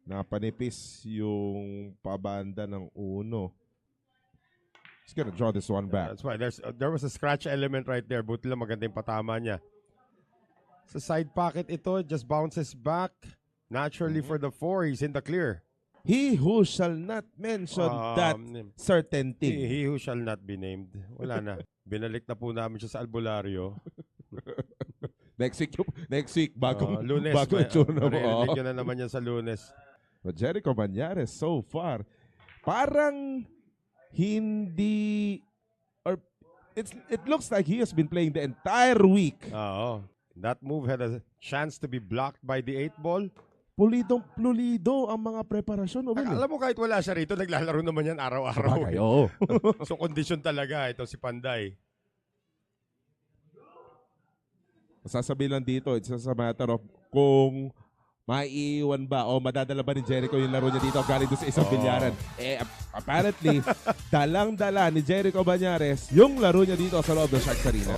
Napanipis yung pabanda ng uno. He's gonna draw this one back. That's why there was a scratch element right there. Buti lang maganda yung patama niya. Sa side pocket ito, just bounces back naturally for the 4. He's in the clear. He who shall not mention that certain thing. He who shall not be named. Wala na. Binalik na po namin siya sa albularyo. Next week, bagong Lunes. itsura mo. Maririnig nyo na naman yan sa Lunes. But Jericho Banyares, so far, parang hindi, or it looks like he has been playing the entire week. Oo. That move had a chance to be blocked by the 8 ball. Pulidong-pulido ang mga preparasyon. Alam mo, kahit wala siya rito, naglalaro naman yan araw-araw. Bagay, oo. So, kondisyon talaga ito si Panday. Sasabihin lang dito, it's just a matter of kung maiiwan ba o madadala ba ni Jericho yung laro niya dito galing doon sa isang bilyaran. Apparently, dalang-dala ni Jericho Banyares yung laro niya dito sa loob ng Sharks Arena.